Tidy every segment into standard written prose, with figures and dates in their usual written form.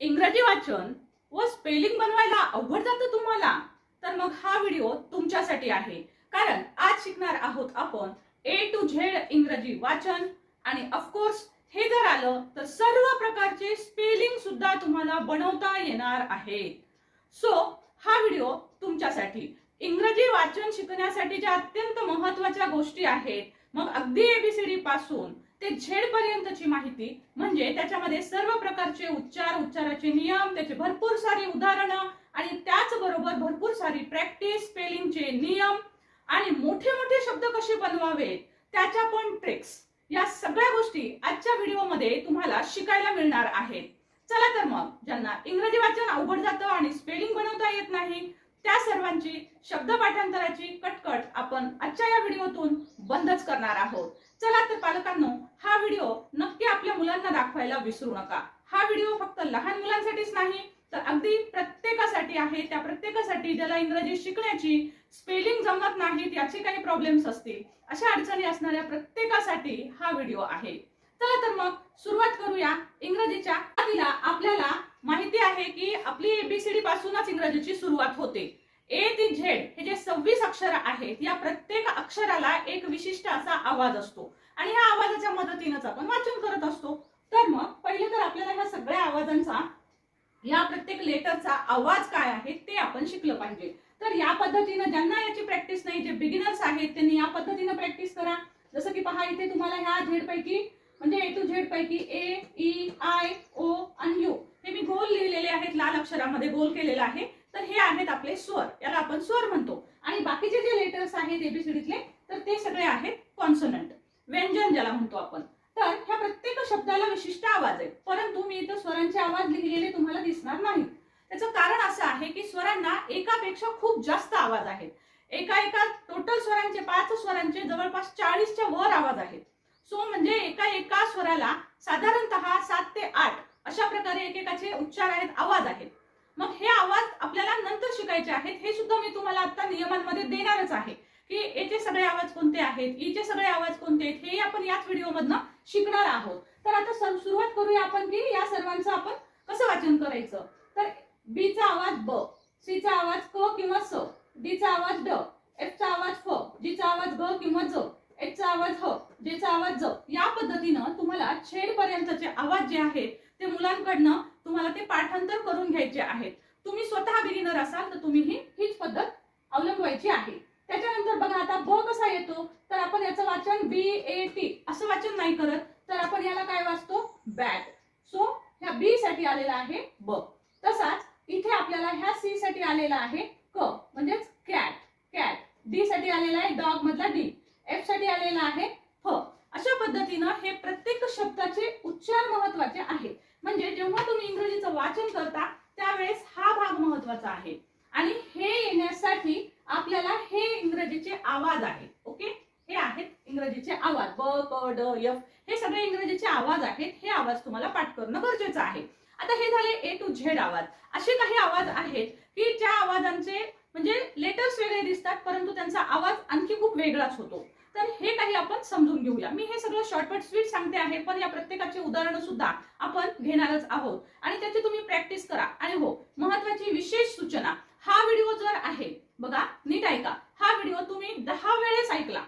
इंग्रजी वाचन व स्पेलिंग बनवायला अवघड जातं तुम्हाला, तर मग हा व्हिडिओ तुमच्यासाठी आहे. कारण आज शिकणार आहोत आपण A to Z इंग्रजी वाचन आणि ऑफकोर्स हे जर आलं तर सर्व प्रकारचे स्पेलिंग सुद्धा तुम्हाला बनवता येणार आहे. सो हा व्हिडिओ तुमच्यासाठी. इंग्रजी वाचन शिकण्यासाठी ज्या अत्यंत महत्त्वाच्या गोष्टी आहेत, मग अगदी ABCD पासून ते झेड पर्यंतची माहिती, म्हणजे त्याच्यामध्ये सर्व प्रकारचे उच्चार, उच्चाराचे नियम, त्याचे भरपूर सारी उदाहरणं आणि त्याचबरोबर भरपूर सारी प्रॅक्टिस, स्पेलिंगचे नियम आणि मोठे मोठे शब्द कसे बनवावेत त्याच्या पण ट्रिक्स, या सगळ्या गोष्टी आजच्या व्हिडिओमध्ये तुम्हाला शिकायला मिळणार आहेत. चला तर मग, ज्यांना इंग्रजी वाचन अवघड जातं आणि स्पेलिंग बनवता येत नाही त्या सर्वांची शब्द पाठांतराची कटकट आपण आजच्या या व्हिडिओतून बंदच करणार आहोत. चला तर पालकांनो, हा व्हिडिओ नक्की आपल्या मुलांना दाखवायला विसरू नका. हा व्हिडिओ फक्त लहान मुलांसाठीच नाही तर अगदी प्रत्येकासाठी आहे. त्या प्रत्येकासाठी ज्याला इंग्रजी शिकण्याची, स्पेलिंग जमत नाहीत, याचे काही प्रॉब्लेम्स असतील, अशा अडचणी असणाऱ्या प्रत्येकासाठी हा व्हिडिओ आहे. चला तर मग सुरुवात करूया इंग्रजीच्या. आधीला आपल्याला माहिती आहे की आपली ABCD पासूनच इंग्रजीची सुरुवात होते. A ते Z हे जे 26 अक्षर आहेत, या प्रत्येक अक्षराला एक विशिष्ट असा आवाज असतो आणि ह्या आवाजाच्या मदतीनेच आपण वाचन करत असतो. तर मग पहिले तर आपल्याला ह्या सगळ्या आवाजांचा, या प्रत्येक लेटरचा आवाज काय आहे ते आपण शिकलं पाहिजे. तर या पद्धतीने ज्यांना याची प्रॅक्टिस नाही, जे बिगिनर्स आहेत, त्यांनी या पद्धतीने प्रॅक्टिस करा. जसं की पहा, इथे तुम्हाला ह्या झेड पैकी, म्हणजे A to Z पैकी A, E, I, O आणि U हे मी गोल लिहिलेले आहेत, लाल अक्षरामध्ये गोल केलेलं आहे. तर हे आहेत आपले स्वर, याला आपण स्वर म्हणतो. आणि बाकीचे जे लेटर्स आहेत ABCDतले, तर ते सगळे आहेत कॉन्सोनंट, व्यंजन ज्याला म्हणतो आपण. तर ह्या प्रत्येक शब्दाला विशिष्ट आवाज आहे, परंतु मी इथं स्वरांचे आवाज लिहिलेले तुम्हाला दिसणार नाहीत. त्याचं कारण असं आहे की स्वरांना एकापेक्षा खूप जास्त आवाज आहेत. एका टोटल स्वरांचे, 5 स्वरांचे जवळपास 40च्या वर आवाज आहेत. सो म्हणजे एका स्वराला साधारणतः 7 ते 8 अशा प्रकारे एकेकाचे उच्चार आहेत, आवाज आहेत. मग हे आवाज आपल्याला नंतर शिकायचे आहेत. हे सुद्धा मी तुम्हाला आता नियमांमध्ये देणारच आहे की एचे सगळे आवाज कोणते आहेत, ईचे सगळे आवाज कोणते आहेत, हे आपण याच व्हिडिओमधनं शिकणार आहोत. तर आता सुरुवात करूया आपण की या सर्वांचं आपण कसं वाचन करायचं. तर B चा आवाज ब, C चा आवाज क किंवा स, D चा आवाज ड, F चा आवाज फ, G चा आवाज ग किंवा ज, H चा आवाज ह, J चा आवाज ज. या पद्धतीनं तुम्हाला छेड पर्यंतचे आवाज जे आहेत ते मुलांकडनं तुम्हाला ते पाठांतर करून घ्यायचे आहेत. तुम्ही स्वतः बिगिनर असाल तर तुम्ही हीच पद्धत अवलंबवायची आहे. त्याच्यानंतर बघा, आता ब कसा येतो, तर आपण याचं वाचन BAT असं वाचन नाही करत, तर आपण याला काय वाचतो, बॅट. सो ह्या B साठी आलेला आहे ब. तसाच इथे आपल्याला ह्या C साठी आलेला आहे क, म्हणजेच कॅट, कॅट. D साठी आलेला आहे डॉग मधला D, F साठी आलेला आहे फ. अशा पद्धतीनं हे प्रत्येक शब्दाचे उच्चार महत्वाचे आहेत. म्हणजे जेव्हा तुम्ही इंग्रजीचं वाचन करता त्यावेळेस हा भाग महत्वाचा आहे. आणि हे येण्यासाठी आपल्याला हे इंग्रजीचे आवाज आहेत. ओके, हे आहेत इंग्रजीचे आवाज, ब, क, ड, य, हे सगळे इंग्रजीचे आवाज आहेत. हे आवाज तुम्हाला पाठ करणं गरजेचं आहे. आता हे झाले A to Z आवाज. असे काही आवाज आहेत की ज्या आवाजांचे म्हणजे लेटर्स वेगळे दिसतात, परंतु त्यांचा आवाज आणखी खूप वेगळाच होतो. तर हे काही आपण समजून घेऊया. मी हे सगळं शॉर्टकट स्वीट सांगते आहे, पण या प्रत्येकाची उदाहरणं सुद्धा आपण घेणारच आहोत आणि त्याची तुम्ही प्रॅक्टिस करा. आणि हो, महत्वाची विशेष सूचना, हा व्हिडिओ जर आहे, बघा नीट ऐका, हा व्हिडिओ तुम्ही 10 वेळेस ऐकला,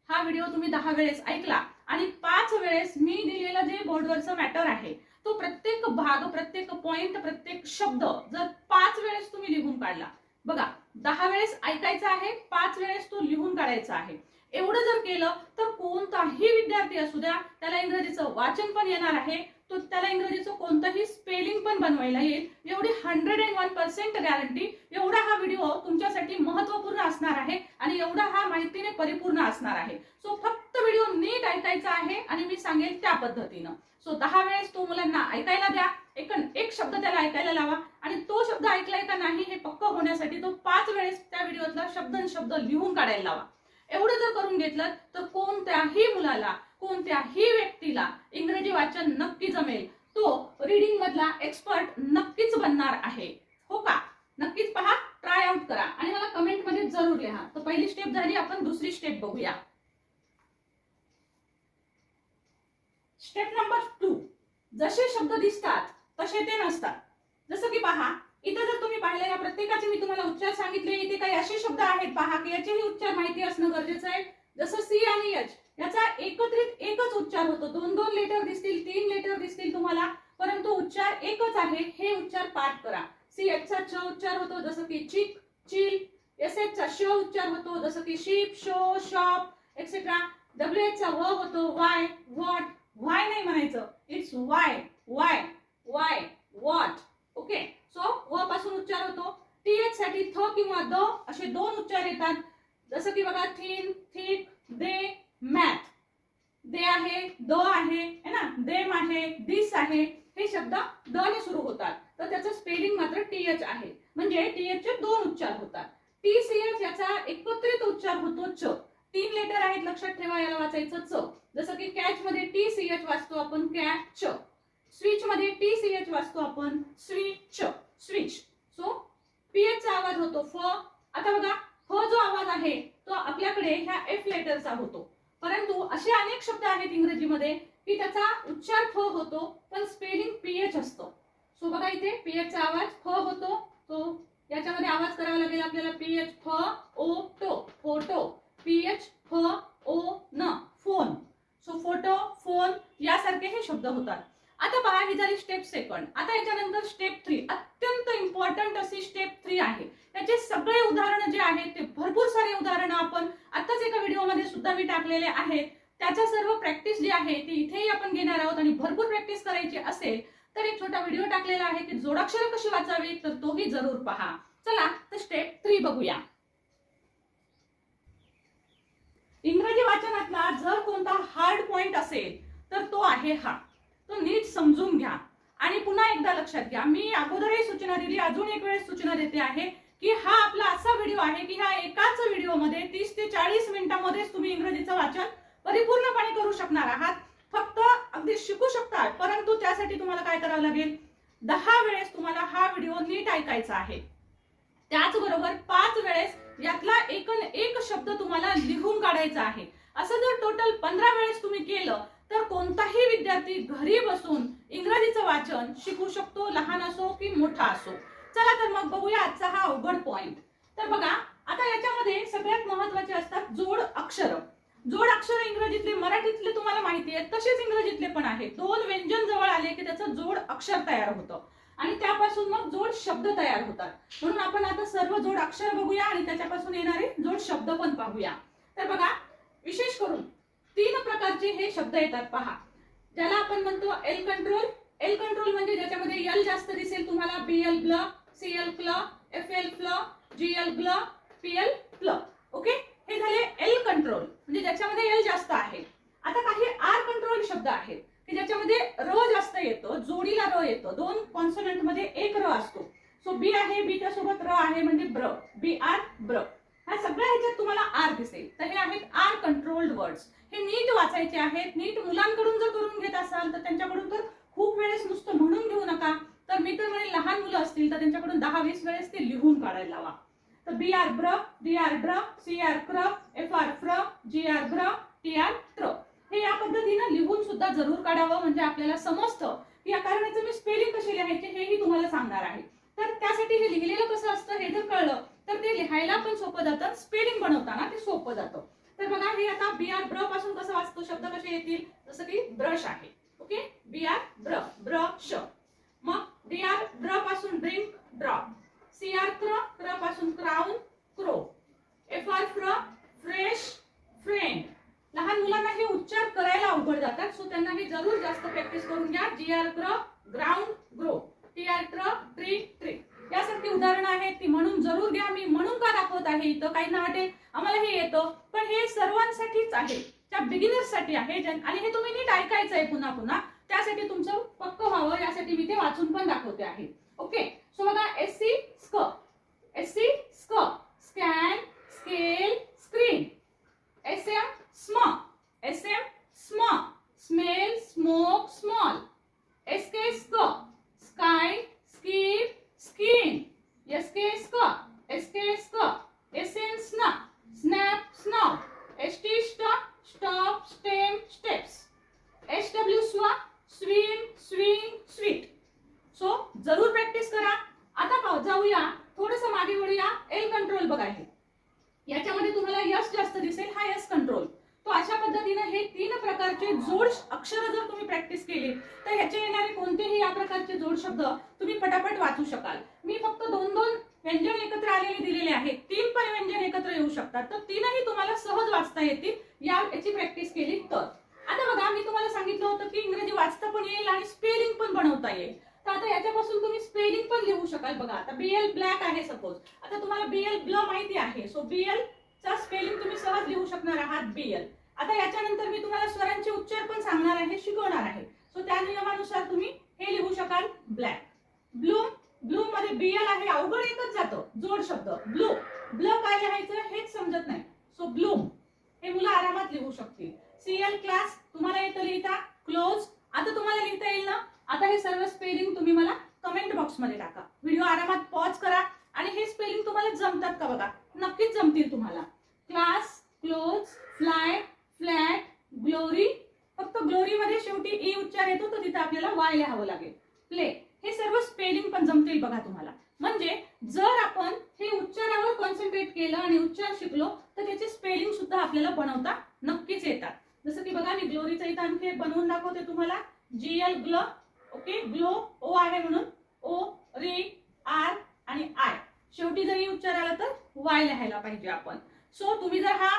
हा व्हिडिओ तुम्ही 10 वेळेस ऐकला आणि 5 वेळेस मी दिलेलं जे बोर्डवरचं मॅटर आहे, तो प्रत्येक भाग, प्रत्येक पॉइंट, प्रत्येक शब्द जर 5 वेळेस तुम्ही लिहून काढला, बघा 10 वेळेस ऐकायचा आहे, 5 वेळेस तो लिहून काढायचा आहे. एवढं जर केलं तर कोणताही विद्यार्थी असू द्या, त्याला इंग्रजीचं वाचन पण येणार आहे, तो त्याला इंग्रजीचं कोणतंही स्पेलिंग पण बनवायला येईल, एवढी 101% गॅरंटी. एवढा हा व्हिडिओ तुमच्यासाठी महत्त्वपूर्ण असणार आहे आणि एवढा हा माहितीने परिपूर्ण असणार आहे. सो फक्त व्हिडिओ नीट ऐकायचा आहे आणि मी सांगेल त्या पद्धतीनं. सो 10 वेळेस तो मुलांना ऐकायला द्या, एक शब्द त्याला ऐकायला लावा आणि तो शब्द ऐकलाय का नाही हे पक्क होण्यासाठी तो 5 वेळेस त्या व्हिडिओतला शब्द लिहून काढायला लावा. एवढं जर करून घेतलं तर कोणत्याही मुलाला, कोणत्याही व्यक्तीला इंग्रजी वाचन नक्की जमेल. तो रीडिंग मधला एक्सपर्ट नक्कीच बनणार आहे. हो का? नक्कीच पहा, ट्राय आउट करा आणि मला कमेंट मध्ये जरूर लिहा. तर पहिली स्टेप झाली, आपण दुसरी स्टेप बघूया. स्टेप नंबर 2, जसे शब्द दिसतात तसे ते नसतात. जसं की पहा, इथं जर तुम्ही पाहिलं या प्रत्येकाचे मी तुम्हाला उच्चार सांगितले. इथे काही असे शब्द आहेत पहा की याचेही उच्चार माहिती असणं गरजेचं आहे. जसं सी आणि एच याचा एकत्रित एकच उच्चार होतो. 2-2 लेटर दिसतील, 3 लेटर दिसतील तुम्हाला, परंतु उच्चार एकच आहे. हे उच्चार पाठ करा. सी एच चा च उच्चार होतो जसं की चिक, चिल. एस एच चा श उच्चार होतो जसं की ship, show, shop etcetera. W H चा व होतो वाय, व्हॉट. व्हाय नाही म्हणायचं, it's Y, Y, Y, what. Okay, so व पासून उच्चार होतो. टी एच साठी थ किंवा द असे दोन उच्चार येतात. जसं की बघा थिन, थिक, दे, मॅथ. दे आहे, द आहे है ना, देम आहे, दिस आहे. हे शब्द द ने सुरू होतात, तर त्याचं स्पेलिंग मात्र टी एच आहे. म्हणजे टी एच चे दोन उच्चार होतात. टी सी एच याचा एकत्रित उच्चार होतो च. 3 लेटर आहेत, लक्षात ठेवा. याला वाचायचं च. जसं की कॅच मध्ये टी सी एच वाचतो आपण कॅच. स्विच मध्ये टी सी एच वाचतो आपण स्विच, स्विच. सो पीएच चा आवाज होतो फ. आता बघा, फ जो आवाज आहे तो आपल्याकडे ह्या एफ लेटरचा होतो, परंतु असे अनेक शब्द आहेत इंग्रजीमध्ये की त्याचा उच्चार फ होतो पण स्पेलिंग पीएच असतो. सो बघा, इथे पीएच चा आवाज फ होतो, तो याच्यामध्ये आवाज करावा लागेल आपल्याला. पीएच फ ओ टो, फोटो. पीएच फ ओ न, फोन. सो फोटो, फोन यासारखे हे शब्द होतात. आता पहा, ही झाली स्टेप सेकंड. आता याच्यानंतर स्टेप 3, अत्यंत इम्पॉर्टंट अशी स्टेप 3 आहे. त्याचे सगळे उदाहरण जे आहेत ते भरपूर सारे उदाहरण आपण आताच एका व्हिडिओमध्ये सुद्धा मी टाकलेले आहेत. त्याचा सर्व प्रॅक्टिस जी आहे ती इथेही आपण घेणार आहोत. आणि भरपूर प्रॅक्टिस करायची असेल तर एक छोटा व्हिडिओ टाकलेला आहे की जोडाक्षर कशी वाचावी, तर तोही जरूर पहा. चला तर स्टेप 3 बघूया. इंग्रजी वाचनातला जर कोणता हार्ड पॉइंट असेल तर तो आहे हा. तो नीट समजून घ्या. आणि पुन्हा एकदा लक्षात घ्या, मी अगोदरही सूचना दिली, अजून एक वेळेस सूचना देते आहे की हा आपला असा व्हिडिओ आहे की ह्या एकाच व्हिडिओमध्ये 30 ते 40 मिनिटांमध्येच तुम्ही इंग्रजीचं वाचन परिपूर्णपणे करू शकणार आहात. फक्त अगदी शिकू शकता, परंतु त्यासाठी तुम्हाला काय करावं लागेल, 10 वेळेस तुम्हाला हा व्हिडिओ नीट ऐकायचा आहे. त्याचबरोबर 5 वेळेस यातला एक शब्द तुम्हाला लिहून काढायचा आहे. असं जर टोटल 15 वेळेस तुम्ही केलं तर कोणताही विद्यार्थी घरी बसून इंग्रजीचं वाचन शिकू शकतो, लहान असो की मोठा असो. चला तर मग बघूया आजचा हा अवघड पॉइंट. तर बघा, आता याच्यामध्ये सगळ्यात महत्त्वाचे असतात जोड अक्षर. जोड अक्षर इंग्रजीतले, मराठीतले तुम्हाला माहिती आहे, तसेच इंग्रजीतले पण आहेत. दोन व्यंजन जवळ आले की त्याचं जोड अक्षर तयार होतं आणि त्यापासून मग जोड शब्द तयार होतात. म्हणून आपण आता सर्व जोड अक्षर बघूया आणि त्याच्यापासून येणारे जोड शब्द पण पाहूया. तर बघा, विशेष करून 3 प्रकारचे हे शब्द येतात पहा, ज्याला आपण म्हणतो एल कंट्रोल. एल कंट्रोल म्हणजे ज्याच्यामध्ये एल जास्त दिसेल तुम्हाला. बीएल ब्ल, सीएल क्ल, एफएल फ्ल, जीएल ग्ल, पीएल प्ल. ओके, हे झाले एल कंट्रोल म्हणजे ज्याच्यामध्ये एल जास्त आहे. आता काही आर कंट्रोल शब्द आहेत की ज्याच्यामध्ये र जास्त येतो, जोडीला र येतो. 2 कॉन्सोनंट मध्ये एक र असतो. सो बी आहे, बी च्या सोबत र आहे म्हणजे ब्र, बी आर ब्र. ह्या सगळ्या ह्याच्यात तुम्हाला आर दिसेल. तर हे आहेत आर कंट्रोल्ड वर्ड्स. हे नीट वाचायचे आहेत. नीट मुलांकडून जर करून घेत असाल तर त्यांच्याकडून तर खूप वेळेस नुसतं म्हणून घेऊ नका. तर मी तर म्हणेन लहान मुलं असतील तर त्यांच्याकडून 10-20 वेळेस ते लिहून काढायला लावा. तर बी आर ब्र, डी आर ड्र, सी आर क्र, एफ आर फ्र, जी आर ब्र, टी आर ट्र. हे या पद्धतीने लिहून सुद्धा जरूर काढावं, म्हणजे आपल्याला समजतं की या कारणाचं मी स्पेलिंग कशी लिहायचे हेही तुम्हाला सांगणार आहे. तर त्यासाठी हे लिहिलेलं कसं असतं हे जर कळलं तर ते लिहायला पण सोपं जातं, स्पेलिंग बनवताना ते सोपं जातं. तर बघा, हे आता बी आर ब्र पासून कसं वाचतो, शब्द कसे येतील, जसं की ब्रश आहे. ओके, बी आर ब्र, ब्रश. मग डी आर ड्र पासून ड्रिंक, ड्रॉप. सी आर क्र, क्र पासून क्राउन, क्रो. एफ आर फ्र, फ्रेश, फ्रेंड. लहान मुलांना हे उच्चार करायला अवघड जातात, सो त्यांना हे जरूर जास्त प्रॅक्टिस करून घ्या. जी आर क्र, ग्राउंड, ग्रो. टी आर ट्र, ट्री, ट्री. यासारखी उदाहरणं आहेत ती म्हणून जरूर घ्या. मी म्हणून का दाखवत आहे इथं, काही ना वाटेल आम्हाला हे येतं, पण हे सर्वांसाठीच आहे, त्या बिगिनर्स साठी आहे. आणि हे तुम्ही नीट ऐकायचं आहे पुन्हा पुन्हा, त्यासाठी तुमचं पक्क व्हावं यासाठी मी ते वाचून पण दाखवते आहे. ओके, सो बघा, एस सी स्क, एस सी स्क, scan, scale, screen. S M स्म, एस एम स्म, smell, smoke, small. S K स्क, sky, skip, skin. S K स्क, एस के स्क, एस एन स्न, स्नॅप, स्नॉ. एस टी स्ट, stop, stem, steps. S W स्व, swim, swing, sweet. So जरूर practice पाहूया, थोडंसं मागे वळूया. एल कंट्रोल बघा, हे याच्यामध्ये तुम्हाला यस जास्त दिसेल, हा यस कंट्रोल. तो अशा पद्धतीने हे 3 प्रकारचे जोड अक्षर जर तुम्ही प्रॅक्टिस केली तर ह्याचे येणारे कोणतेही या प्रकारचे जोड शब्द तुम्ही पटापट वाचू शकाल. मी फक्त 2-2 व्यंजन एकत्र आलेले दिलेले आहेत. 3 पण व्यंजन एकत्र येऊ शकतात, तर 3ही तुम्हाला सहज वाचता येतील याची प्रॅक्टिस केली तर. आता बघा, मी तुम्हाला सांगितलं होतं की इंग्रजी वाचता पण येईल आणि स्पेलिंग पण बनवता येईल. तर आता याच्यापासून तुम्ही स्पेलिंग पण लिहू शकाल. बघा, आता बीएल ब्लॅक आहे सपोज, आता तुम्हाला बीएल ब्ल माहिती आहे, सो बीएल चा स्पेलिंग तुम्ही सहज लिहू शकणार आहात, बीएल. आता याच्यानंतर मी तुम्हाला स्वरांचे उच्चार पण सांगणार आहे, शिकवणार आहे. सो त्या नियमानुसार तुम्ही हे लिहू शकाल, ब्लॅक. ब्लूम, ब्लूम मध्ये बीएल आहे, अवघड एकच जातं जोड शब्द. ब्लू, ब्ल काय लिहायचं हेच समजत नाही, सो ब्लूम हे मुलं आरामात लिहू शकतील. सीएल क्लास तुम्हाला येतं लिहिता. क्लोज आता तुम्हाला लिहिता येईल ना. आता हे सर्व स्पेलिंग तुम्ही मला कमेंट बॉक्स मध्ये टाका. व्हिडिओ आरामात पॉज करा आणि हे स्पेलिंग तुम्हाला जमतात का बघा, नक्कीच जमतील तुम्हाला. Class, close, fly, flat, glory, फक्त ग्लोरी मध्ये शेवटी ई उच्चार येतो तर तिथे आपल्याला वाय लिहावं लागेल. प्ले, हे सर्व स्पेलिंग पण जमतील बघा तुम्हाला. म्हणजे जर आपण हे उच्चारावर कॉन्सन्ट्रेट केलं आणि उच्चार शिकलो तर त्याचे स्पेलिंग सुद्धा आपल्याला बनवता नक्कीच येतात. जसं की बघा, मी ग्लोरीचा इथं आणखी एक बनवून दाखवते तुम्हाला. जीएल ग्लो, ओके, ग्लो ओ आहे म्हणून ओ, रे, आर आणि आय, शेवटी जरी उच्चार आला तर वाय लिहायला पाहिजे आपण. सो तुम्ही जर हा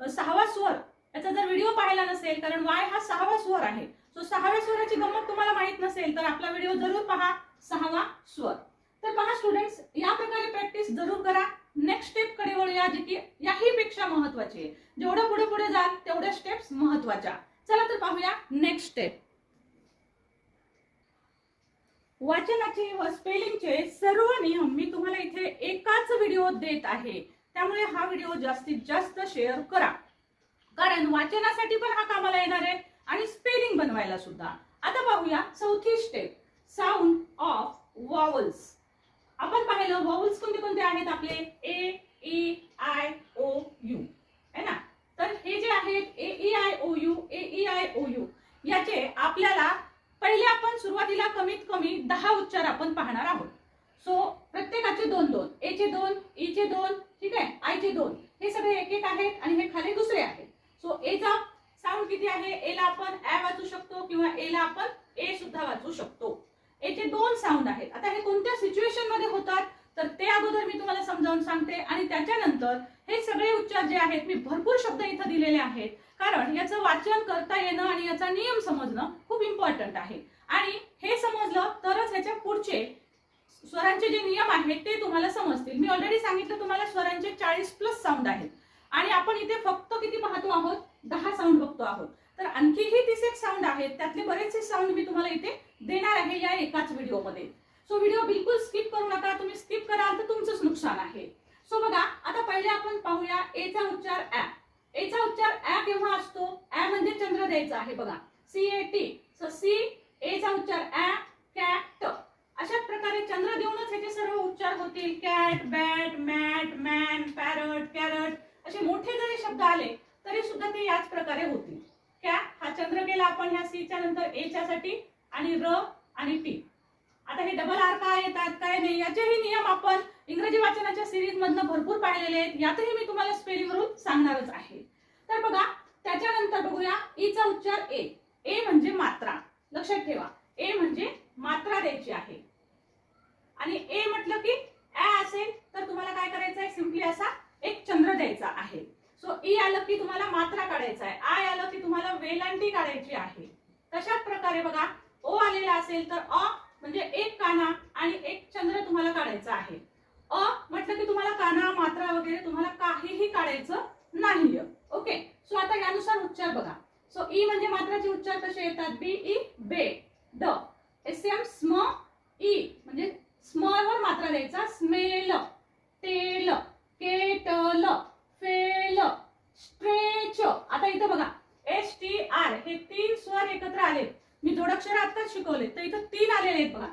6वा स्वर याचा जर व्हिडिओ पाहिला नसेल, कारण वाय हा 6वा स्वर आहे, सो 6व्या स्वराची गंमत तुम्हाला माहित नसेल तर आपला व्हिडिओ जरूर पहा, 6वा स्वर. तर पहा स्टुडंट्स, या प्रकारे प्रॅक्टिस जरूर करा. नेक्स्ट स्टेप कडे वळूया, जी की याही पेक्षा महत्वाची आहे. जेवढं पुढे पुढे जाल तेवढ्या स्टेप्स महत्वाच्या. चला तर पाहूया नेक्स्ट स्टेप. वाचनाचे व स्पेलिंगचे सर्व नियम मी तुम्हाला इथे एकाच व्हिडिओ देत आहे, त्यामुळे हा व्हिडिओ जास्तीत जास्त शेअर करा, कारण वाचनासाठी पण हा कामाला येणार आहे आणि स्पेलिंग बनवायला सुद्धा. आता पाहूया चौथी स्टेप, साऊंड ऑफ वॉवल्स. आपण पाहिलं वॉवल्स कोणते कोणते आहेत आपले, A, E, I, O, U है ना. तर हे जे आहेत A, E, I, O, U, A, E, I, O, U, याचे आपल्याला पहिले आपण सुरुवातीला कमीत कमी 10 उच्चार आपण पाहणार आहोत. सो प्रत्येकाचे 2-2, ए चे 2, ई चे 2, ठीक आहे, आय चे 2, हे सगळे एक एक आहेत आणि हे खाली दुसरे आहेत. सो ए चा साऊंड किती आहे, ए ला आपण ä वाचू शकतो किंवा ए ला आपण ए सुद्धा वाचू शकतो. ए चे 2 साऊंड आहेत. आता हे कोणत्या सिच्युएशन मध्ये होतात तर ते अगोदर मी तुम्हाला समजावून सांगते आणि त्याच्यानंतर हे सगळे उच्चार जे आहेत, मी भरपूर शब्द इथं दिलेले आहेत, कारण याचं वाचन करता येणं आणि याचा नियम समजणं खूप इम्पॉर्टंट आहे. आणि हे समजलं तरच ह्याच्या पुढचे स्वरांचे जे नियम आहेत ते तुम्हाला समजतील. मी ऑलरेडी सांगितलं तुम्हाला स्वरांचे 40+ साऊंड आहेत आणि आपण इथे फक्त किती पाहतो आहोत, 10 साऊंड बघतो आहोत. तर आणखीही 30 एक साऊंड आहेत, त्यातले बरेचसे साऊंड मी तुम्हाला इथे देणार आहे या एकाच व्हिडिओमध्ये. सो व्हिडिओ बिलकुल स्किप करू नका, तुम्ही स्किप कराल तर तुमचंच नुकसान आहे. सो बघा, आता पहिले आपण पाहूया ए चा उच्चार ä. ए चा उच्चार ä केव्हा असतो, ä म्हणजे चंद्र द्यायचा आहे बघा, CAT. सो सी, ए चा उच्चार ä, कॅट. अशाच प्रकारे चंद्र देऊनच ह्याचे सर्व उच्चार होतील. Cat, bat, mat, man, parrot, carrot, असे मोठे जरी शब्द आले तरी सुद्धा ते याच प्रकारे होतील. क्या हा चंद्र केला आपण ह्या सी च्या नंतर ए च्या साठी आणि र आणि टी. आता हे डबल आर काय येतात काय नाही याचेही नियम आपण इंग्रजी वाचनाच्या सिरीज मधनं भरपूर पाहिलेले आहेत, यातही मी तुम्हाला स्पेलिंग वरून सांगणारच आहे. तर बघा, त्याच्यानंतर बघूया ई चा उच्चार ए. ए म्हणजे मात्रा, लक्षात ठेवा, ए म्हणजे मात्रा द्यायची आहे. आणि ए म्हटलं की ä असेल तर तुम्हाला काय करायचं आहे, सिंपली असा एक चंद्र द्यायचा आहे. सो ई आलं की तुम्हाला मात्रा काढायचा आहे, आय आलं की तुम्हाला वेलांटी काढायची आहे. तशाच प्रकारे बघा, ओ आलेला असेल तर अ म्हणजे एक काना आणि एक चंद्र तुम्हाला काढायचा आहे. अ म्हटलं की तुम्हाला काना, मात्रा वगैरे तुम्हाला काहीही काढायचं नाही. ओके, सो आता यानुसार उच्चार बघा. सो ई म्हणजे मात्राचे उच्चार कसे येतात, बी ई बे, ड, एसएम स्म, ई म्हणजे स्मवर मात्रा द्यायचा, smell, tell, kettle, fell, stretch. आता इथं बघा, STR हे 3 स्वर एकत्र आले. मी जोडाक्षर आताच शिकवले तर इथं 3 आलेले आहेत बघा,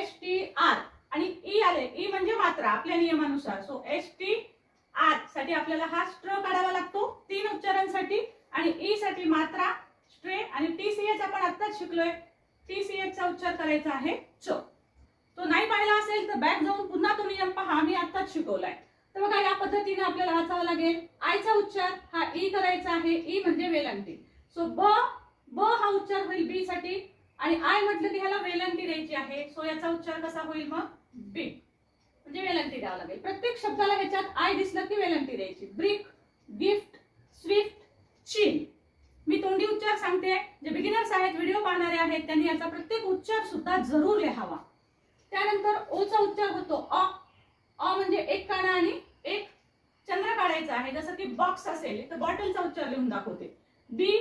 STR आणि ई आले. ई म्हणजे मात्रा आपल्या नियमानुसार. सो STR साठी आपल्याला हा स्ट्र काढावा लागतो 3 उच्चारांसाठी आणि ई साठी मात्रा स्ट्रे आणि TCH आपण आताच शिकलोय, TCH चा उच्चार करायचा आहे च. तो नाही पाहिला असेल तर बॅक जाऊन पुन्हा तो नियम नियम पहा मी आताच शिकवलाय. तर बघा या पद्धतीने आपल्याला वाचावं लागेल. आयचा उच्चार हा ई करायचा आहे. ई म्हणजे वेलांटी. सो ब हा उच्चार होईल बी साठी आणि आय म्हटलं की ह्याला वेलांटी द्यायची आहे. सो याचा उच्चार कसा होईल मग बी म्हणजे वेलांटी द्यावं लागेल. प्रत्येक शब्दाला ह्याच्यात आय दिसलं की वेलांटी द्यायची. ब्रिक, गिफ्ट, स्विफ्ट, चीन. मी तोंडी उच्चार सांगते. जे बिगिनर्स आहेत व्हिडिओ पाहणारे आहेत त्यांनी याचा प्रत्येक उच्चार सुद्धा जरूर लिहावा. त्यानंतर ओचा उच्चार होतो अ. अ म्हणजे एक काना आणि एक चंद्र काढायचा आहे. जसं की बॉक्स असेल तर बॉटलचा उच्चार लिहून दाखवते. बी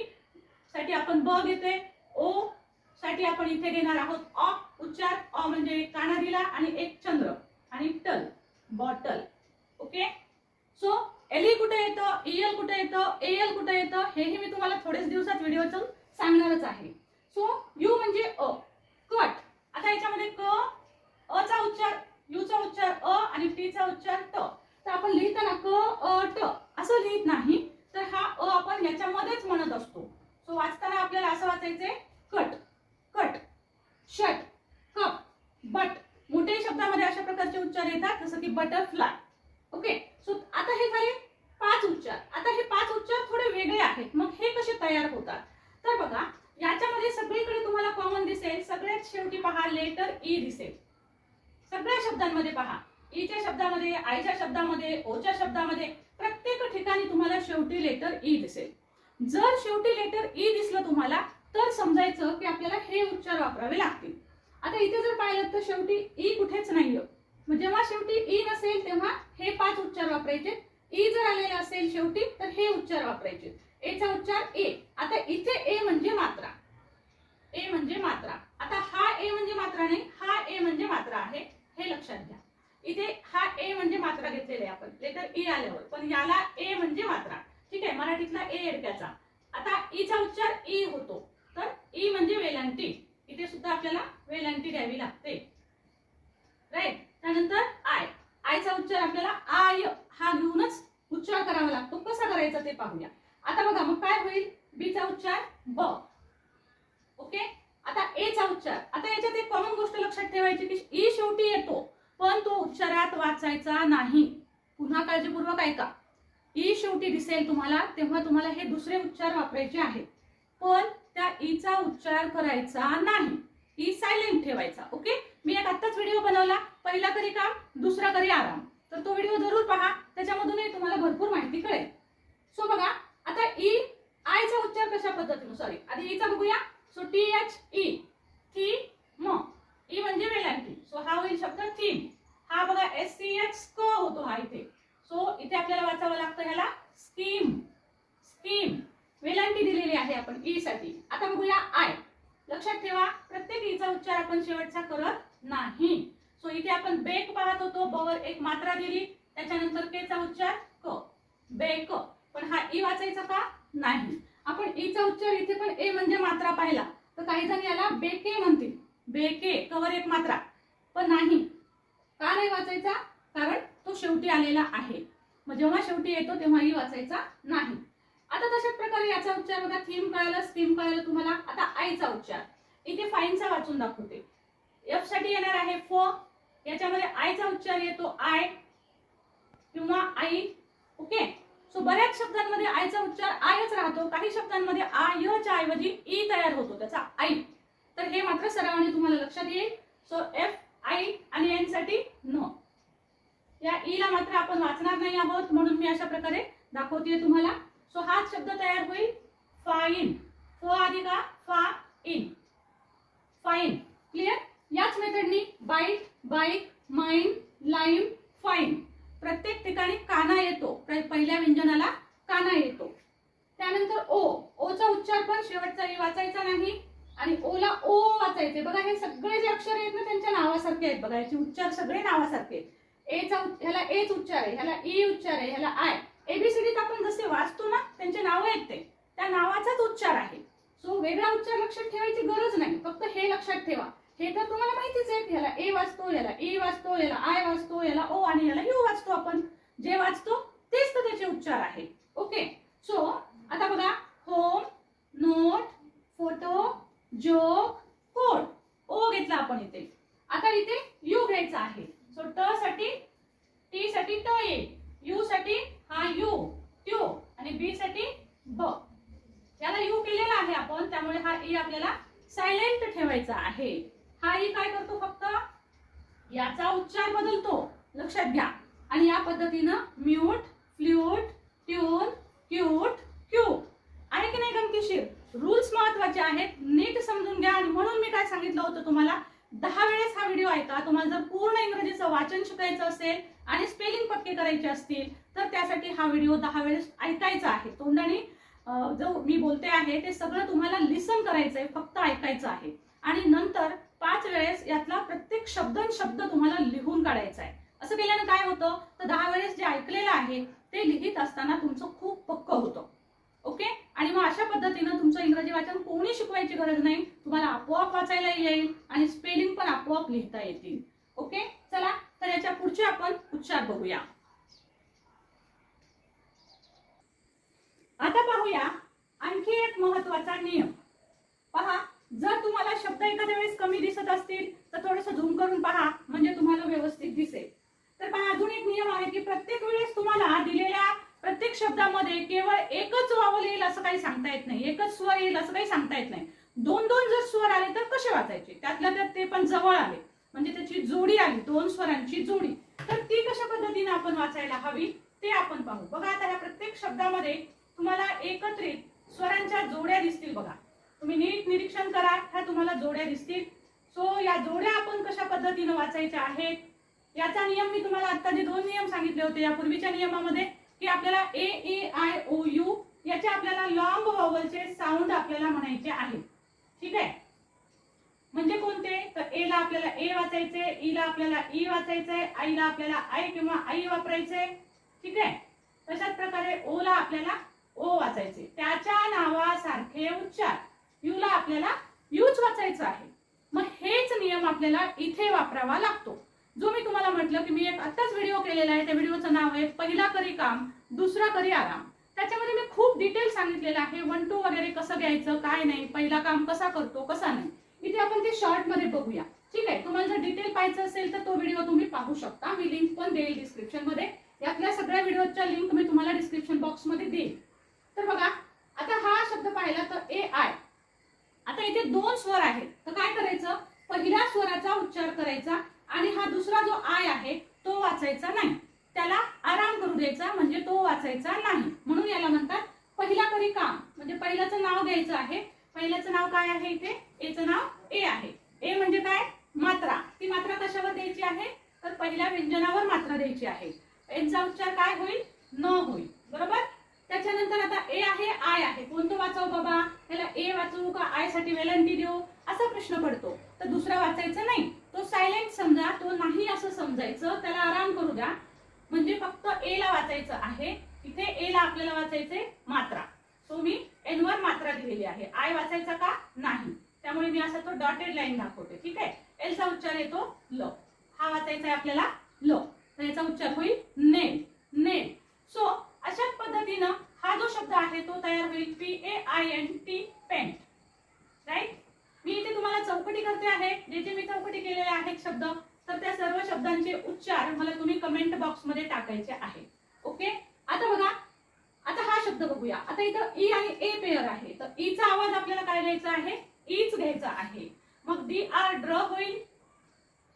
साठी आपण ब घेते. ओ साठी आपण इथे घेणार आहोत अ उच्चार. अ म्हणजे एक काना दिला आणि एक चंद्र आणि टल बॉटल. ओके. सो एल कुठे येतं, ईएल कुठे येतं, एल कुठे येतं हेही मी तुम्हाला थोडेच दिवसात व्हिडिओतून सांगणारच आहे. सो यू म्हणजे अ कट. आता याच्यामध्ये क अचा उच्चार, यूचा उच्चार अ आणि टीचा उच्चार ट. तर आपण लिहिताना क अ ट असं लिहित नाही तर हा अ आपण याच्यामध्येच म्हणत असतो. सो वाचताना आपल्याला असं वाचायचंय cut, cut, shut, cup, but. मोठ्या शब्दामध्ये अशा प्रकारचे उच्चार येतात जसं की बटरफ्लाय. ओके. सो आता हे झाले 5 उच्चार. आता हे 5 उच्चार थोडे वेगळे आहेत. मग हे कसे तयार होतात तर बघा याच्यामध्ये सगळीकडे तुम्हाला कॉमन दिसेल. सगळ्यात शेवटी पहा लेटर ई दिसेल. सगळ्या शब्दांमध्ये पहा. ईच्या शब्दामध्ये, आयच्या शब्दामध्ये, ओच्या शब्दामध्ये प्रत्येक ठिकाणी तुम्हाला शेवटी लेटर ई दिसेल. जर शेवटी लेटर ई दिसलं तुम्हाला तर समजायचं की आपल्याला हे उच्चार वापरावे लागतील. आता इथे जर पाहिलं तर शेवटी ई कुठेच नाहीये. मग जेव्हा शेवटी ई नसेल तेव्हा हे 5 उच्चार वापरायचे. ई जर आलेला असेल शेवटी तर हे उच्चार वापरायचे. एचा उच्चार ए. आता इथे ए म्हणजे मात्रा. ए म्हणजे मात्रा. आता हा ए म्हणजे मात्रा नाही, हा ए म्हणजे मात्रा आहे. हे लक्षात घ्या. इथे हा ए म्हणजे मात्रा घेतलेला आहे आपण लेटर ई आल्यावर, पण याला ए म्हणजे मात्रा. ठीक आहे. मराठीतला ए एडक्याचा. आता ईचा उच्चार ई होतो. तर ई म्हणजे वेलांटी. इथे सुद्धा आपल्याला वेलांटी द्यावी लागते. राईट. त्यानंतर आय. आयचा उच्चार आपल्याला आय हा घेऊनच उच्चार करावा लागतो. कसा करायचा ते पाहूया. आता बघा मग काय होईल. बीचा उच्चार ब. ओके. आता ए चा उच्चार. आता याच्यात एक कॉमन गोष्ट लक्षात ठेवायची की ई शेवटी येतो पण तो उच्चारात वाचायचा नाही. पुन्हा काळजीपूर्वक ऐका. ई शेवटी दिसेल तुम्हाला तेव्हा तुम्हाला हे दुसरे उच्चार वापरायचे आहेत. पण त्या ई चा उच्चार करायचा नाही. ई सायलेंट ठेवायचा. ओके. मी एक आत्ताच व्हिडिओ बनवला. पहिला करी काम, दुसरा करी आराम. तर तो व्हिडिओ जरूर पहा. त्याच्यामधूनही तुम्हाला भरपूर माहिती कळेल. सो बघा आता ई आयचा उच्चार कशा पद्धतीने, सॉरी आधी ईचा बघूया. सो टी एच ई थी म. ई म्हणजे वेलांटी. सो हा होईल शब्द थीम. हा बघा एस सी एच क होतो हा इथे. सो इथे आपल्याला वाचावं लागतं ह्याला स्कीम. स्कीम वेलांटी दिलेली आहे आपण ई साठी. आता बघूया आय. लक्षात ठेवा प्रत्येक ईचा उच्चार आपण शेवटचा करत नाही. सो इथे आपण बेक पाहत होतो. बवर एक मात्रा दिली. त्याच्यानंतर केचा उच्चार क, बेक. पण हा ई वाचायचा का नाही. आपण ईचा उच्चार इथे पण ए म्हणजे मात्रा पाहिला तर काही जण याला बेके म्हणतील. बेके कवर एक मात्रा. पण नाही. का नाही वाचायचा कारण तो शेवटी आलेला आहे. मग जेव्हा शेवटी येतो तेव्हा ई वाचायचा नाही. आता तशाच प्रकारे याचा उच्चार बघा. थीम कळलं, स्कीम कळलं तुम्हाला. आता आयचा उच्चार इथे फाईनचा वाचून दाखवते. एफ साठी येणार आहे फ. याच्यामध्ये आयचा उच्चार येतो आय किंवा आई. ओके. सो बऱ्याच शब्दांमध्ये आयचा उच्चार आयच राहतो. काही शब्दांमध्ये आयच्या ऐवजी ई तयार होतो त्याचा आई. तर हे मात्र सरावाने तुम्हाला लक्षात येईल. सो एफ आई आणि एन साठी न. या ई ला मात्र आपण वाचणार नाही आहोत म्हणून मी अशा प्रकारे दाखवते तुम्हाला. सो हा शब्द तयार होईल फाइन. फ आधी का फा इन. फाइन. क्लिअर. याच मेथडनी bite, bike, mine, lime, fine प्रत्येक ठिकाणी काना येतो. पहिल्या व्यंजनाला काना येतो. त्यानंतर ओ. ओचा उच्चार पण शेवटचा ई वाचायचा नाही आणि ओ ला ओ वाचायचे. बघा हे सगळे जे अक्षर आहेत ना त्यांच्या नावासारखे आहेत. बघा याचे उच्चार सगळे नावासारखे आहेत. एचा ह्याला एच उच्चार आहे, ह्याला ई उच्चार आहे, ह्याला आय. एबीसीडीत आपण जसे वाचतो ना त्यांचे नाव आहेत ते त्या नावाचाच उच्चार आहे. सो वेगळा उच्चार लक्षात ठेवायची गरज नाही. फक्त हे लक्षात ठेवा. हे तर तुम्हाला माहितीच आहे. ह्याला ए वाचतो, ह्याला ई वाचतो, ह्याला आय वाचतो, ह्याला ओ आणि ह्याला यू वाचतो. आपण जे वाचतो तेच तर त्याचे उच्चार आहे. ओके. सो आता बघा home, note, photo, joke, code. O घेतला आपण इथे. आता इथे यू घ्यायचा आहे. सो ट साठी याचा उच्चार बदलतो, लक्षात घ्या. आणि या पद्धतीनं mute, flute, tune, cute, Q. आहे की नाही गमतीशीर? रूल्स महत्वाचे आहेत, नीट समजून घ्या. आणि म्हणून मी काय सांगितलं होतं तुम्हाला, 10 वेळेस हा व्हिडिओ ऐका. तुम्हाला जर पूर्ण इंग्रजीचं वाचन शिकायचं असेल आणि स्पेलिंग पक्के करायचे असतील तर त्यासाठी हा व्हिडिओ 10 वेळेस ऐकायचा आहे. तोंडाने जो मी बोलते आहे ते सगळं तुम्हाला लिसन करायचंय, फक्त ऐकायचं आहे. आणि नंतर 5 वेळेस यातला प्रत्येक शब्द तुम्हाला लिहून काढायचा आहे. असं केल्याने काय होतं, तर 10 वेळेस जे ऐकलेलं आहे ते लिहित असताना तुमचं खूप पक्क होतं. ओके. आणि मग अशा पद्धतीनं तुमचं इंग्रजी वाचन कोणी शिकवायची गरज नाही, तुम्हाला आपोआप वाचायला येईल आणि स्पेलिंग पण आपोआप लिहिता येतील. ओके. चला तर याच्या पुढचे आपण उच्चार बघूया. आता पाहूया आणखी एक महत्वाचा नियम. पहा, जर तुम्हाला शब्द एखाद्या वेळेस कमी दिसत असतील तर थोडंसं झूम करून पहा, म्हणजे तुम्हाला व्यवस्थित दिसेल. तर पहा, अजून एक नियम आहे की प्रत्येक वेळेस तुम्हाला दिलेल्या प्रत्येक शब्दामध्ये केवळ एकच वावल येईल असं काही सांगता येत नाही, एकच स्वर येईल असं काही सांगता येत नाही. 2-2 जर स्वर आले तर कसे वाचायचे, त्यातल्या त्यात ते पण जवळ आले म्हणजे त्याची जोडी आली, 2 स्वरांची जोडी, तर ती कशा पद्धतीने आपण वाचायला हवी ते आपण पाहू. बघा, आता या प्रत्येक शब्दामध्ये तुम्हाला एकत्रित स्वरांच्या जोड्या दिसतील. बघा, तुम्ही नीट निरीक्षण करा, ह्या तुम्हाला जोड्या दिसतील. सो या जोड्या आपण कशा पद्धतीने वाचायच्या आहेत याचा नियम मी तुम्हाला आता जे 2 नियम सांगितले होते यापूर्वीच्या नियमामध्ये, की आपल्याला ए, ई, आय, ओ, यू याचे आपल्याला लॉंग व्हावलचे साऊंड आपल्याला म्हणायचे आहेत. ठीक आहे. म्हणजे कोणते, तर ए ला आपल्याला ए वाचायचे, ई ला आपल्याला ई वाचायचंय, आई ला आपल्याला आय किंवा आई वापरायचे. ठीक आहे. तशाच प्रकारे ओ ला आपल्याला ओ वाचायचे, त्याच्या नावासारखे उच्चार. यू ला आपल्याला यूच वाचायचं आहे. मग हेच नियम आपल्याला इथे वापरावा लागतो. जो मी तुम्हाला म्हटलं की मी एक आत्ताच व्हिडिओ केलेला आहे, त्या व्हिडिओचं नाव आहे पहिला करी काम, दुसरा करी आराम. त्याच्यामध्ये मी खूप डिटेल सांगितलेलं आहे, 1 2 वगैरे कसं घ्यायचं, काय नाही, पहिला काम कसा करतो कसा नाही. इथे आपण ते शॉर्ट मध्ये बघूया. ठीक आहे. तुम्हाला जर डिटेल पाहायचं असेल तर तो व्हिडिओ तुम्ही पाहू शकता, मी लिंक पण देईल डिस्क्रिप्शन मध्ये. यातल्या सगळ्या व्हिडिओच्या लिंक मी तुम्हाला डिस्क्रिप्शन बॉक्स मध्ये देईल. तर बघा, आता हा शब्द पाहिला तर ए आय. आता इथे 2 स्वर आहेत, तर काय करायचं, पहिल्या स्वराचा उच्चार करायचा आणि हा दुसरा जो आय आहे तो वाचायचा नाही, त्याला आराम करू द्यायचा, म्हणजे तो वाचायचा नाही. म्हणून याला म्हणतात पहिला करी काम. म्हणजे पहिल्याचं नाव द्यायचं आहे. पहिल्याचं नाव काय आहे, इथे एचं नाव ए आहे. ए म्हणजे काय, मात्रा. ती मात्रा कशावर द्यायची आहे, तर पहिल्या व्यंजनावर मात्रा द्यायची आहे. एचा उच्चार काय होईल, न होईल. बरोबर. त्याच्यानंतर आता ए आहे, आय आहे, कोणतं वाचावं बाबा, त्याला ए वाचवू का आय साठी वेलांटी देऊ असा प्रश्न पडतो. तर दुसरा वाचायचा नाही, तो सायलेंट समजा, तो नाही असं समजायचं, त्याला आराम करू द्या. म्हणजे फक्त ए ला वाचायचं आहे. इथे ए ला आपल्याला वाचायचे मात्रा. सो मी एन वर मात्रा दिलेली आहे, आय वाचायचा का नाही, त्यामुळे मी असा तो डॉटेड लाईन दाखवते. ठीक आहे. एल चा उच्चार येतो ल, हा वाचायचा आहे आपल्याला ल, तर याचा उच्चार होईल नेल, नेल. सो अशा पद्धतीनं हा जो शब्द आहे तो तयार होईल, PAINT, पेंट. राईट. मी इथे तुम्हाला चौकटी करते आहे, जे जे मी चौकटी केलेले आहेत शब्द, तर त्या सर्व शब्दांचे उच्चार मला तुम्ही कमेंट बॉक्स मध्ये टाकायचे आहे. ओके. आता बघा, आता हा शब्द बघूया. आता इथं ई आणि ए पेअर आहे, तर ई चा आवाज आपल्याला काय द्यायचा आहे, ईच घ्यायचा आहे. मग डी आर ड्र होईल,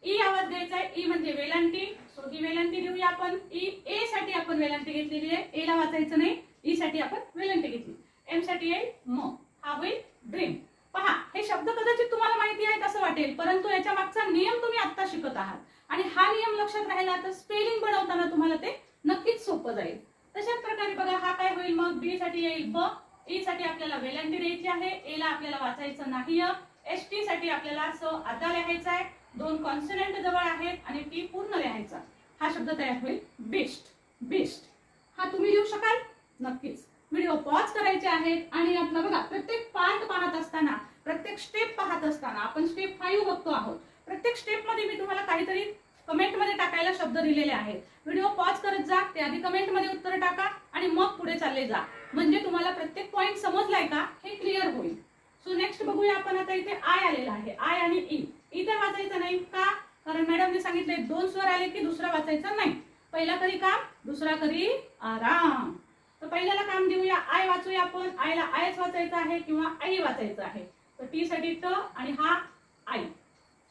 ई आवाज द्यायचा आहे, ई म्हणजे वेलांटी. सो ही वेलांटी देऊया आपण. ई ए साठी आपण वेलांटी घेतलेली आहे, ए ला वाचायचं नाही, ई साठी आपण वेलांटी घेतली. एम साठी येईल म, हा होईल ड्रीम. पहा, हे शब्द कदाचित तुम्हाला माहिती आहेत असं वाटेल, परंतु याच्या मागचा नियम तुम्ही आता शिकत आहात आणि हा नियम लक्षात राहिला तर स्पेलिंग बनवताना तुम्हाला ते नक्कीच सोपं जाईल. तशाच प्रकारे बघा, हा काय होईल, मग बी साठी येईल ब, ई साठी आपल्याला वेलांटी द्यायची आहे, ए ला आपल्याला वाचायचं नाही, एस टी साठी आपल्याला स आधा लिहायचा आहे, 2 कॉन्सोनंट जवळ आहेत आणि टी पूर्ण लिहायचा. हा शब्द तयार होईल बेस्ट, बेस्ट. हा तुम्ही लिहू शकाल नक्कीच. व्हिडिओ पॉज करायचे आहेत आणि आपला बघा प्रत्येक पार्ट पाहत असताना, प्रत्येक स्टेप पाहत असताना, आपण स्टेप 5 बघतो आहोत, प्रत्येक स्टेप मध्ये मी तुम्हाला काहीतरी कमेंट मध्ये टाकायला शब्द दिलेले आहेत. व्हिडिओ पॉज करत जा, ते आधी कमेंट मध्ये उत्तर टाका आणि मग पुढे चालले जा, म्हणजे तुम्हाला प्रत्येक पॉइंट समजलाय का हे क्लिअर होईल. सो नेक्स्ट बघूया आपण. आता इथे आय आलेला आहे, आय आणि ई. इथे वाचायचं नाही का, कारण मॅडमने सांगितले 2 स्वर आले की दुसरा वाचायचा नाही. पहिला करी काम, दुसरा करी आराम. तर पहिल्याला काम देऊया, आय वाचूया आपण. आयला आयच वाचायचं आहे किंवा आई वाचायचं आहे. तर टी साठी ट आणि हा आई.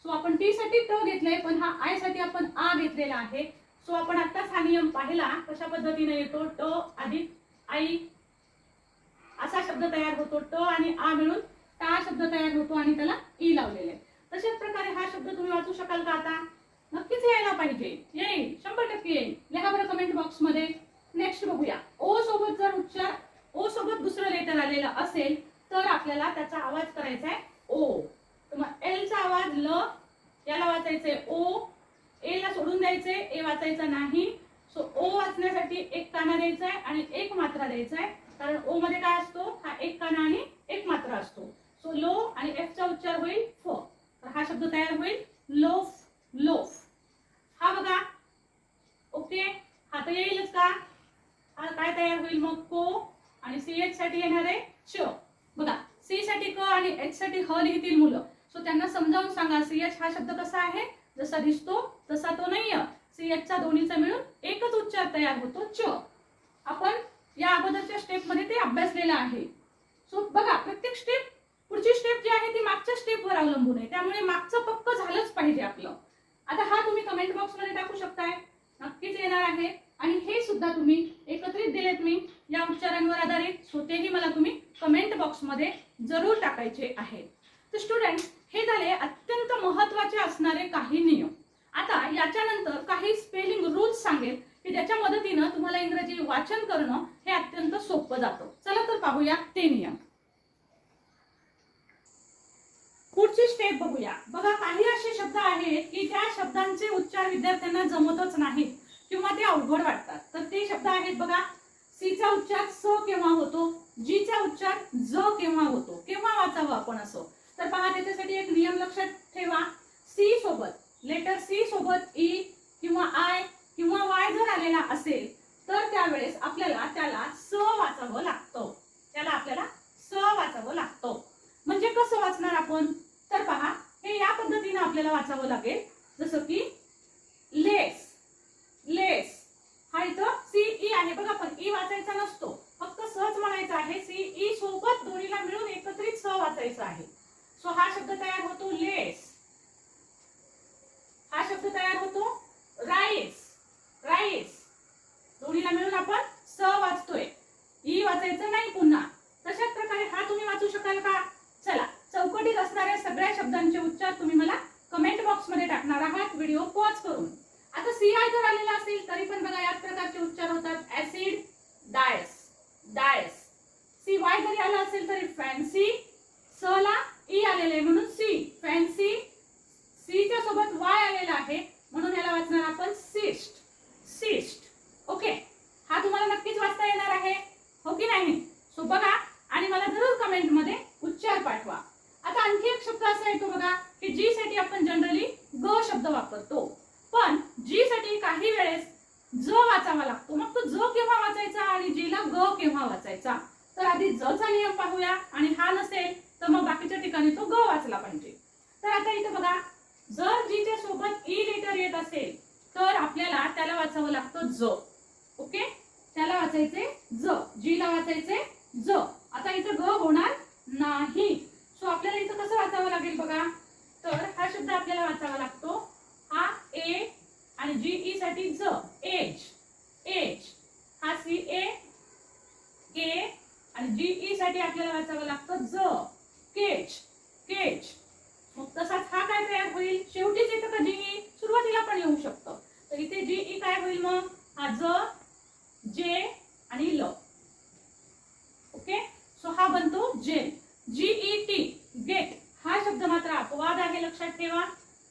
सो आपण टी साठी ट घेतलंय, पण हा आय साठी आपण आ घेतलेला आहे. सो आपण आताच हा नियम पाहिला कशा पद्धतीने येतो. ट अधिक आई असा शब्द तयार होतो. ट आणि आ मिळून टा शब्द तयार होतो आणि त्याला ई लावलेले आहे. तशाच प्रकारे हा शब्द तुम्ही वाचू शकाल का? आता नक्कीच यायला पाहिजे. येईल, 100% येईल. लिहा बरं कमेंट बॉक्स मध्ये. नेक्स्ट बघूया. ओ सोबत जर उच्चार, ओ सोबत दुसरं लेटर आलेलं असेल तर आपल्याला त्याचा आवाज करायचा आहे ओ. तर मग एल चा आवाज ल, याला वाचायचंय ओ. ए ला सोडून द्यायचंय, ए वाचायचा नाही. सो ओ वाचण्यासाठी एक काना द्यायचा आहे आणि एक मात्रा द्यायचा आहे. कारण ओ मध्ये काय असतो? हा एक काना आणि एक मात्रा असतो. सो लो आणि एफ चा उच्चार होईल फ. तर हा शब्द तयार होईल लोफ. लोफ. हा बघा. ओके, हा तर येईलच का? हा काय तयार होईल मग? को. आणि सी एच साठी येणार आहे च. बघा, सी साठी क आणि एच साठी ह लिहितील मुलं. सो त्यांना समजावून सांगा सी एच हा शब्द कसा आहे, जसा दिसतो तसा तो नाहीये. सी एच चा दोन्हीचा मिळून एकच उच्चार तयार होतो च. आपण या अगोदरच्या स्टेप मध्ये ते अभ्यासलेलं आहे. सो बघा, प्रत्येक स्टेप, पुढची स्टेप जी आहे ती मागच्या स्टेपवर अवलंबून आहे. त्यामुळे मागचं पक्क झालंच पाहिजे आपलं. आता हा तुम्ही कमेंट बॉक्स मध्ये टाकू शकताय, नक्कीच येणार आहे. आणि हे सुद्धा तुम्ही एकत्रित दिलेत मी या उच्चारांवर आधारित. सो तेही मला तुम्ही कमेंट बॉक्स मध्ये जरूर टाकायचे आहे. तर स्टुडंट, हे झाले अत्यंत महत्त्वाचे असणारे काही नियम. आता याच्यानंतर काही स्पेलिंग रूल्स सांगेल की ज्याच्या मदतीनं तुम्हाला इंग्रजी वाचन करणं हे अत्यंत सोपं जातं. चला तर पाहूया ते नियम. पुढची स्टेप बघूया. बघा, काही असे शब्द आहेत की त्या शब्दांचे उच्चार विद्यार्थ्यांना जमतच नाहीत किंवा ते अवघड वाटतात. तर ते शब्द आहेत बघा. सी चा उच्चार स केव्हा होतो, जी चा उच्चार ज केव्हा होतो, केव्हा वाचावं आपण असं. तर पहा, त्याच्यासाठी एक नियम लक्षात ठेवा. सी सोबत, लेटर सी सोबत ई किंवा आय किंवा वाय जर आलेला असेल तर त्यावेळेस आपल्याला त्याला स वाचावं लागतं. त्याला आपल्याला स वाचावं लागतं. म्हणजे कसं वाचणार आपण? तर पहा, हे या पद्धतीने आपल्याला वाचावं लागेल. जसं की लेस. लेस हा इथं सी ई आहे बघा, पण ई वाचायचा नसतो, फक्त सहज म्हणायचं आहे. सी ई सोबत दोन्हीला मिळून एकत्रित स वाचायचं आहे. सो हा शब्द तयार होतो लेस. हा शब्द तयार होतो राईस. राईस. दोन्हीला मिळून आपण स वाचतोय, ई वाचायचं नाही पुन्हा. तशाच प्रकारे हा तुम्ही वाचू शकाल का? चला, चौकटीत असणाऱ्या सगळ्या शब्दांचे उच्चार तुम्ही मला कमेंट बॉक्स मध्ये टाकणार आहात व्हिडिओ पॉज करून. आता सी आय जर आलेला असेल तरी पण बघा याच प्रकारचे उच्चार होतात. Acid, dice. Dice. C Y जरी आला असेल तरी फॅन्सी. स ला ई आलेले आहे म्हणून सी, फॅन्सी. सी च्या सोबत वाय आलेला आहे म्हणून याला वाचणार आपण सिस्ट. सिस्ट. ओके, हा तुम्हाला नक्कीच वाचता येणार आहे, हो की नाही? सो बघा आणि मला जरूर कमेंट मध्ये उच्चार पाठवा. आता आणखी एक शब्द असा येतो बघा की जी साठी आपण जनरली ग शब्द वापरतो, पण जी साठी काही वेळेस ज वाचावा लागतो. मग तो ज केव्हा वाचायचा आणि जी ला ग केव्हा वाचायचा? तर आधी ज चा नियम पाहूया आणि हा नसेल तर मग बाकीच्या ठिकाणी तो ग वाचला पाहिजे. तर आता इथे बघा, जर जी च्या सोबत ई लेटर येत असेल तर आपल्याला त्याला वाचावं लागतं ज. ओके, त्याला वाचायचे ज, जी ला वाचायचे ज. आता इथं ग होणार नाही. सो आपल्याला इथं कसं वाचावं लागेल बघा. तर हा शब्द आपल्याला वाचावा लागतो, हा ए आणि जी ई साठी ज, एज. एज. हा सी ए के आणि जी ई साठी आपल्याला वाचावं लागतं ज, केज. केज. मग तसाच हा काय तयार होईल? शेवटीच येतं का जी ई? सुरुवातीला पण येऊ शकतं. तर इथे जी ई काय होईल मग? हा ज, जे आणि ल. ओके, सो हा बनतो जेल. जी ई टी, गेट. हा शब्द मात्र अपवाद आहे, लक्षात ठेवा.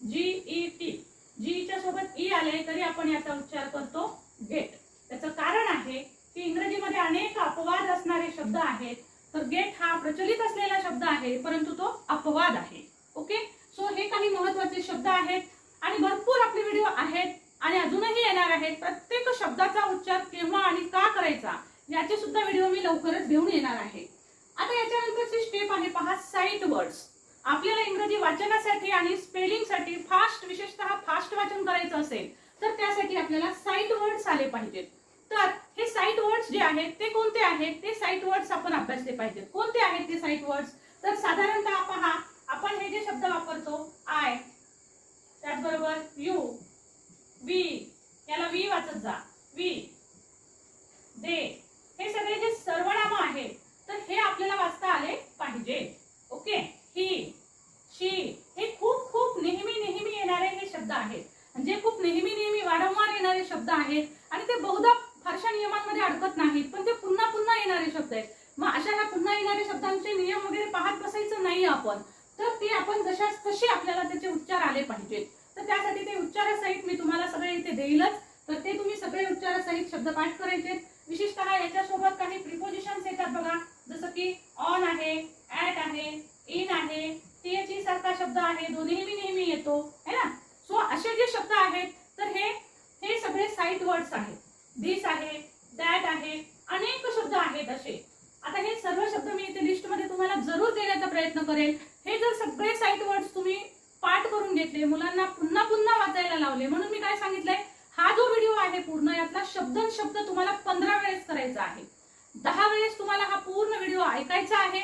जी ई टी, जी च्या सोबत ई आले तरी आपण याचा उच्चार करतो गेट. त्याचं कारण आहे की इंग्रजीमध्ये अनेक अपवाद असणारे शब्द आहेत. तर गेट हा प्रचलित असलेला शब्द आहे परंतु तो अपवाद आहे. ओके, सो हे काही महत्त्वाचे शब्द आहेत आणि भरपूर आपले व्हिडिओ आहेत आणि अजूनही येणार आहेत. प्रत्येक शब्दाचा उच्चार केव्हा आणि का करायचा याचे सुद्धा व्हिडिओ मी लवकरच घेऊन येणार आहे. आता याच्यानंतरची स्टेप आहे पहा, साईट वर्ड्स. आपल्याला इंग्रजी वाचनासाठी आणि स्पेलिंग साठी फास्ट, विशेषतः फास्ट वाचन करायचं असेल तर त्यासाठी आपल्याला साईट वर्ड्स आले पाहिजेत. तर हे साईट वर्ड्स जे आहेत ते कोणते आहेत? ते साईट वर्ड्स आपण अभ्यासले पाहिजेत. कोणते आहेत ते साईट वर्ड्स? तर साधारणतः पहा, आपण हे जे शब्द वापरतो आय, त्याचबरोबर यू, वी, याला वी वाचत जा, वी, दे, हे सगळे जे सर्वनाम आहेत तर हे आपल्याला वाचता आले पाहिजे. ओके. ही, शी, हे खूप खूप नेहमी नेहमी येणारे हे शब्द आहेत, म्हणजे खूप नेहमी वारंवार येणारे शब्द आहेत आणि ते बहुधा फारशा नियमांमध्ये अडकत नाहीत, पण ते पुन्हा पुन्हा येणारे शब्द आहेत. मग अशा ह्या पुन्हा येणाऱ्या शब्दांचे नियम वगैरे पाहत बसायचं नाही आपण, तर ते आपण कसे आपल्याला त्याचे उच्चार आले पाहिजेत. तर त्यासाठी ते उच्चारासहित मी तुम्हाला सगळे इथे देईलच, तर ते तुम्ही सगळे उच्चारासहित शब्द पाठ करायचे. विशेषतः याच्यासोबत काही प्रिपोजिशन्स येतात बघा, जसं की ऑन आहे, ऍट आहे, इन आहे, टीएचई सारखा शब्द आहे, दोन्ही नेहमी येतो है ना. सो असे जे शब्द आहेत तर हे सगळे साईट वर्ड्स आहेत. दिस आहे, दॅट आहे, अनेक शब्द आहेत असे. आता हे सर्व शब्द मी इथे लिस्ट मध्ये तुम्हाला जरूर देण्याचा प्रयत्न करेल. हे जर सगळे साईट वर्ड्स तुम्ही पाठ करून घेतले, मुलांना पुन्हा पुन्हा वाचायला लावले, म्हणून मी काय सांगितलंय, हा जो व्हिडिओ आहे पूर्ण यातला शब्द तुम्हाला 15 वेळेस करायचा आहे. 10 वेळेस तुम्हाला हा पूर्ण व्हिडिओ ऐकायचा आहे.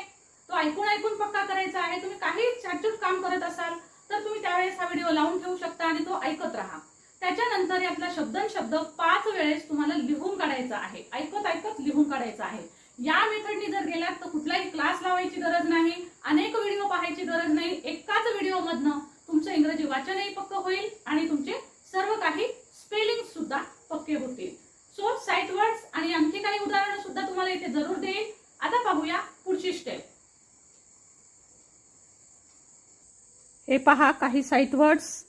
तो ऐकून पक्का करायचा आहे. तुम्ही काही छाटछूट काम करत असाल तर तुम्ही त्यावेळेस हा व्हिडिओ लावून ठेवू शकता आणि तो ऐकत राहा. त्याच्यानंतर यातला शब्द 5 वेळेस तुम्हाला लिहून काढायचा आहे. ऐकत लिहून काढायचा आहे. या मेथडनी जर गेलात तर कुठलाही क्लास लावायची गरज नाही, अनेक व्हिडिओ पाहायची गरज नाही. एकाच व्हिडिओ मधनं तुमचं इंग्रजी वाचनही पक्क होईल आणि तुमचे सर्व काही स्पेलिंग सुद्धा पक्के होतील. सो साईट वर्ड्स आणि आणखी काही उदाहरणं सुद्धा तुम्हाला इथे जरूर देईल. आता पाहूया पुढची स्टेप. हे पहा काही साईट वर्ड्स.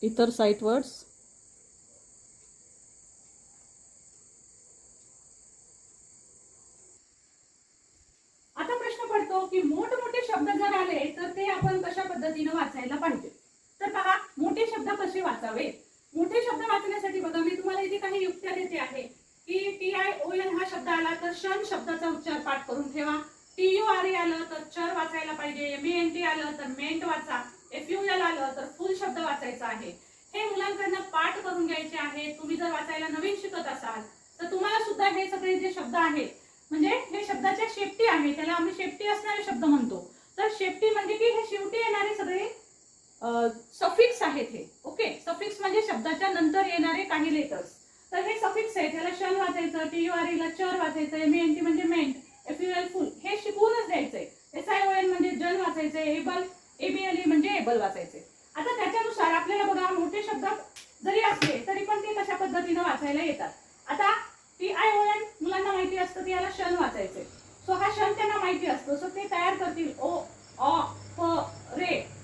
इतर साईट वर्ड्स. आता प्रश्न पडतो की मोठमोठे शब्द जर आले तर ते आपण कशा पद्धतीने वाचायला पाहिजे. तर पहा, मोठे शब्द कसे वाचावे. मोठे शब्द वाचण्यासाठी बघा मी तुम्हाला इथे काही युक्त्या देते आहे की TION हा शब्द आला तर शन शब्दाचा उच्चार पाठ करून ठेवा. TURE आलं तर चर वाचायला पाहिजे. MENT आलं तर मेंट वाचा. FUL आलं तर फुल शब्द वाचायचा आहे. हे मुलांकडनं पाठ करून घ्यायचे आहे. तुम्ही जर वाचायला नवीन शिकत असाल तर तुम्हाला सुद्धा हे सगळे जे शब्द आहेत, म्हणजे हे शब्दाच्या शेपटी आहे, त्याला आम्ही शेपटी असणारे शब्द म्हणतो. तर शेपटी म्हणजे की हे शेवटी येणारे सगळे सफिक्स आहेत हे. ओके. सफिक्स म्हणजे शब्दाच्या नंतर येणारे काही लेटर्स. तर हे सफिक्स आहेत. त्याला शन वाचायचं, TURE ला चर वाचायचं, MENT म्हणजे मेंट, FUL फुल, हे शिकवूनच द्यायचंय. SION म्हणजे जन वाचायचंय, ABLE म्हणजे एबल वाचायचे. आता त्याच्यानुसार आपल्याला बघा मोठे शब्द जरी असले तरी पण ते कशा पद्धतीने वाचायला येतात. आता TION मुलांना माहिती असतं की याला शन वाचायचे. सो हा शन त्यांना माहिती असतो. सो ते तयार करतील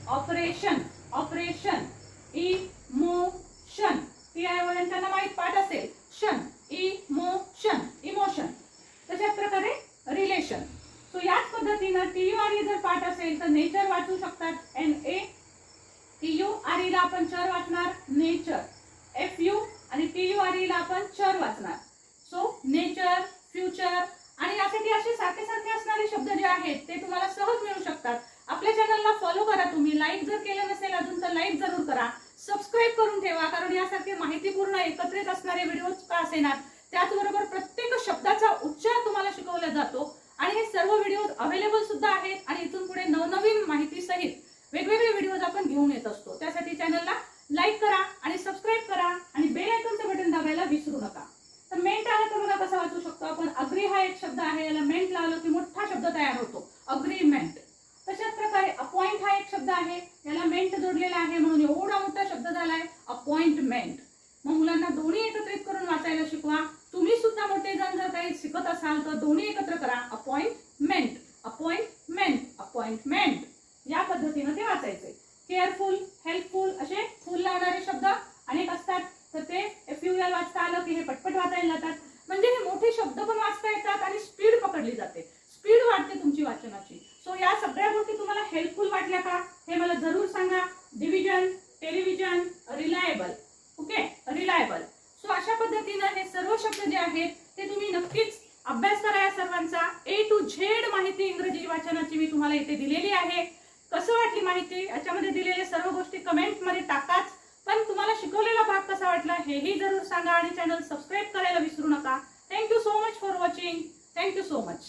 ऑपरेशन, ऑपरेशन, इमोशन. TION त्यांना माहित पाठ असेल. शन, इमोशन, इमोशन. तशाच प्रकारे रिलेशन. सो याच पद्धतीनं TURE जर पाठ असेल तर नेचर वाचू शकतात. NATURE ला आपण चर वाचणार, नेचर. FU आणि TURE ला आपण चर वाचणार. So nature, future. आणि यासाठी असे सारखे असणारे शब्द जे आहेत ते तुम्हाला सहज मिळू शकतात. आपल्या चॅनलला फॉलो करा तुम्ही. लाईक जर केलं नसेल अजून तर लाईक जरूर करा. सबस्क्राईब करून ठेवा, कारण यासारखे माहितीपूर्ण एकत्रित असणारे व्हिडिओ का असेनात. त्याचबरोबर प्रत्येक शब्दाचा उच्चार तुम्हाला शिकवला जातो आणि हे सर्व व्हिडिओ अवेलेबल सुद्धा आहेत आणि इथून पुढे नवनवीन माहिती सहित वेगवेगळे व्हिडिओज आपण घेऊन येत असतो. त्यासाठी चॅनलला लाईक करा आणि सबस्क्राईब करा आणि बेल आयकॉनचं बटन दाबायला विसरू नका. तर मेंट आलं तर बघा कसा वाचू शकतो आपण. अग्री हा एक शब्द आहे, याला मेंट लावलं की मोठा शब्द तयार होतो, अग्रीमेंट. तशाच प्रकारे अपॉइंट हा एक शब्द आहे, याला मेंट जोडलेला आहे म्हणून एवढा मोठा शब्द झालाय अपॉइंटमेंट. मग मुलांना दोन्ही एकत्रित करून वाचायला शिकवा. तुम्ही सुद्धा मोठे जण जर काही शिकत असाल तर दोन्ही एकत्र करा. Appointment, appointment, appointment. या पद्धतीने ते वाचायचे. केअरफुल, हेल्पफुल असे फुल लावणारे शब्द अनेक असतात. तर ते FUL वाचता आलं की हे पटपट वाचायला जातात. म्हणजे हे मोठे शब्द पण वाचता येतात आणि स्पीड पकडली जाते, स्पीड वाढते तुमची वाचनाची. सो या सगळ्या गोष्टी तुम्हाला हेल्पफुल वाटल्या का हे मला जरूर सांगा. Division, television, reliable. Okay, reliable. So अशा पद्धतीने हे सर्व शब्द जे आहेत ते तुम्ही नक्कीच अभ्यास करा. या सर्वांचा A to Z माहिती इंग्रजी वाचनाची मी तुम्हाला इथे दिलेली आहे. कसं वाटली माहिती? याच्यामध्ये दिलेल्या सर्व गोष्टी कमेंट मध्ये टाकाच. पण तुम्हाला शिकवलेला भाग कसा वाटला हेही जरूर सांगा आणि चॅनल सबस्क्राईब करायला विसरू नका. Thank you so much for watching. Thank you so much.